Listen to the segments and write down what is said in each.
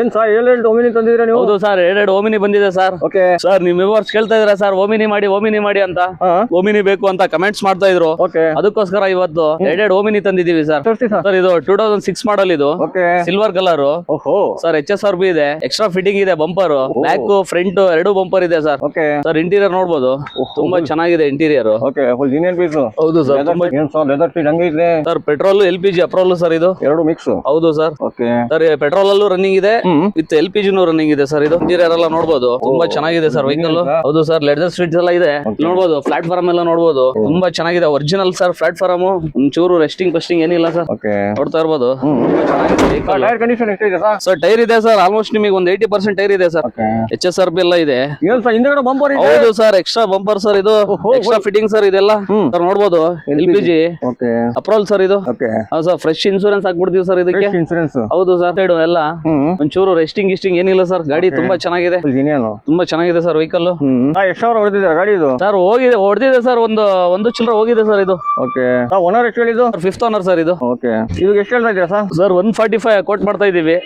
ಏನ್ ಸರ್ ಏಳೆಂಟು ಓಮಿನಿ ತಂದಿದ್ರೆ ನೀವು? ಹೌದು ಸರ್, ಎರಡೆರಡು ಓಮಿನಿ ಬಂದಿದೆ ಸರ್. ಓಕೆ ಸರ್ ನಿಮ್ ವ್ಯೂವರ್ಸ್ ಕೇಳ್ತಾ ಇದ್ರ ಸರ್ ಓಮಿನಿ ಮಾಡಿ ಅಂತ, ಓಮಿನಿ ಬೇಕು ಅಂತ ಕಮೆಂಟ್ಸ್ ಮಾಡ್ತಾ ಇದ್ರು. ಓಕೆ ಅದಕ್ಕೋಸ್ಕರ ಇವತ್ತು ಎರಡೆರಡು ಓಮಿನಿ ತಂದಿದೀವಿ ಸರ್. ಸರ್ ಇದು 2006 ಇದು ಓಕೆ ಸಿಲ್ವರ್ ಕಲರ್ ಓಹೋ ಸರ್. HSRB ಇದೆ, ಎಕ್ಸ್ಟ್ರಾ ಫಿಟ್ಟಿಂಗ್ ಇದೆ, ಬಂಪರ್ ಬ್ಯಾಕ್ ಫ್ರಂಟ್ ಎರಡು ಬಂಪರ್ ಇದೆ ಸರ್. ಓಕೆ ಸರ್ ಇಂಟೀರಿಯರ್ ನೋಡ್ಬೋದು, ತುಂಬಾ ಚೆನ್ನಾಗಿದೆ interior. Okay full union piece. ಹೌದು ಸರ್. ಏನ್ ಸರ್ ಲೆದರ್ ಸೀಟ್ ಹಂಗಿದೆ ಸರ್ ಪೆಟ್ರೋಲ್ LPG ಅಪ್ರೋಲ್ ಸರ್ ಇದು ಎರಡು ಮಿಕ್ಸ್. ಹೌದು ಸರ್. ಓಕೆ ಸರ್ ಪೆಟ್ರೋಲ್ ಅಲ್ಲೂ ರನ್ನಿಂಗ್ ಇದೆ, ವಿತ್ LPG ರನ್ನಿಂಗ್ ಇದೆ ಸರ್. ಇದು ಇಂಟೀರಿಯರ್ ಎಲ್ಲ ನೋಡ್ಬೋದು, ತುಂಬಾ ಚೆನ್ನಾಗಿದೆ ಸರ್ ವೆಹಿಕಲ್. ಹೌದು ಸರ್, ಲೆದರ್ ಸೀಟ್ಸ್ ಎಲ್ಲ ಇದೆ ನೋಡ್ಬೋದು, ಪ್ಲಾಟ್ಫಾರ್ಮ್ ಎಲ್ಲ ನೋಡ್ಬೋದು, ತುಂಬಾ ಚೆನ್ನಾಗಿದೆ. ಒರಿಜಿನಲ್ ಸರ್ ಪ್ಲಾಟ್ಫಾರ್ಮ್, ಒಂಚೂರು ರೆಸ್ಟಿಂಗ್ ಫಸ್ಟಿಂಗ್ ಏನಿಲ್ಲ ಸರ್. ಓಕೆ ನೋಡ್ತಾ ಇರ್ಬೋದು, ತುಂಬಾ ಚೆನ್ನಾಗಿದೆ vehicle. ಟೈರ್ ಕಂಡೀಷನ್ ಎಷ್ಟಿದೆ ಸರ್? ಸರ್ ಟೈರ್ ಇದೆ ಸರ್, ಆಲ್ಮೋಸ್ಟ್ ನಿಮಗೆ ಒಂದು 80% ಟೈರ್ ಇದೆ ಸರ್. ಓಕೆ HSRB ಎಲ್ಲ ಇದೆ. ಏನ್ ಸರ್ ಹಿಂದೆಗಡೆ ಬಂಪರ್ ಇದೆ? ಹೌದು ಸರ್, ಎಕ್ಸ್ಟ್ರಾ ಬಂಪರ್ ಸರ್ ಇದು, ಎಕ್ಸ್ಟ್ರಾ ಫಿಟ್ಟಿಂಗ್ ಸರ್ ಇದೆಲ್ಲ ಸರ್. ನೋಡ್ಬೋದು LPG ಓಕೆ ಅಪ್ರೋಲ್ ಸರ್ ಇದು. ಓಕೆ ಹೌದು ಸರ್, ಫ್ರೆಶ್ ಇನ್ಸೂರೆನ್ಸ್ ಹಾಕ್ಬಿಡ್ತೀವಿ ಸರ್ ಇದಕ್ಕೆ. ಇನ್ಸೂರೆನ್ಸ್ ಹೌದು ಸರ್, ಸೈಡ್ ಎಲ್ಲ ಒಂಚೂರು ರೆಸ್ಟಿಂಗ್ ಗಿಸ್ಟಿಂಗ್ ಏನಿಲ್ಲ ಸರ್. ಗಾಡಿ ತುಂಬಾ ಚೆನ್ನಾಗಿದೆ, ಯೂನಿಯನ್ ತುಂಬಾ ಚೆನ್ನಾಗಿದೆ ಸರ್ ವೆಹಿಕಲ್. ಎಷ್ಟು ಸಾವಿರ ಹೊಡೆದಿದೆ ಗಾಡಿ ಇದು? ಸರ್ ಹೊಡೆದಿದೆ ಸರ್, ಒಂದು ಚಿಲ್ಲರೆ ಹೋಗಿದೆ ಸರ್ ಇದು. ಓಕೆ ಓನರ್ ಎಷ್ಟು ಹೇಳಿದ್ದು? 5th ಓನರ್ ಸರ್ ಇದು. ಓಕೆ ಇದು ಎಷ್ಟು ಹೇಳ್ತಾ ಇದ್ದೀರಾ ಸರ್? ಸರ್ 145 ಕೋಟ್ ಮಾಡ್ತಾ ಇದೀವಿ.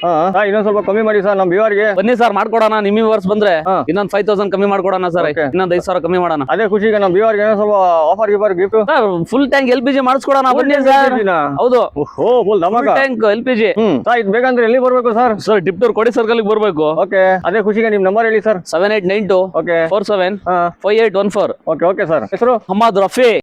ಇನ್ನೊಂದ್ ಸ್ವಲ್ಪ ಕಮ್ಮಿ ಮಾಡಿ ಸರ್, ನಮ್ ವ್ಯೂವರ್ಗೆ. ಬನ್ನಿ ಸರ್ ಮಾಡ್ಕೊಡೋಣ, ನಿಮ್ ವ್ಯೂವರ್ಸ್ ಬಂದ್ರೆ ಇನ್ನೊಂದ್ 5000 ಕಮ್ಮಿ ಮಾಡ್ಕೊಡೋಣ ಸರ್. ಇನ್ನೊಂದ್ 5000 ಕಮ್ಮಿ ಮಾಡೋಣ. ಅದೇ ಖುಷಿಗೆ ನಮ್ ವ್ಯೂವರ್ಗೆ ಏನೋ ಸ್ವಲ್ಪ ಆಫರ್ ಗಿಫರ್ gift sir full tank LPG ಮಾಡಿಸ್ಕೊಡೋಣ ಬನ್ನಿ ಸರ್. ಹೌದು ಓಹೋ ಫುಲ್ ಧಮಾಕ ಟ್ಯಾಂಕ್ LPG. ಇದು ಬೇಕಂದ್ರೆ ಎಲ್ಲಿ ಬರ್ಬೇಕು ಸರ್? ಸರ್ ಟಿಪ್ಟೂರ್ ಕೋಡಿ ಸರ್ಕಲ್ ಬರ್ಬೇಕು. ಓಕೆ ಅದೇ ಖುಷಿಗೆ ನಿಮ್ ನಂಬರ್ ಹೇಳಿ sir. 7892 okay 47 5814. Okay okay sir. ಹೆಸರು? ಹಮ್ಮದ್ ರಫಿ.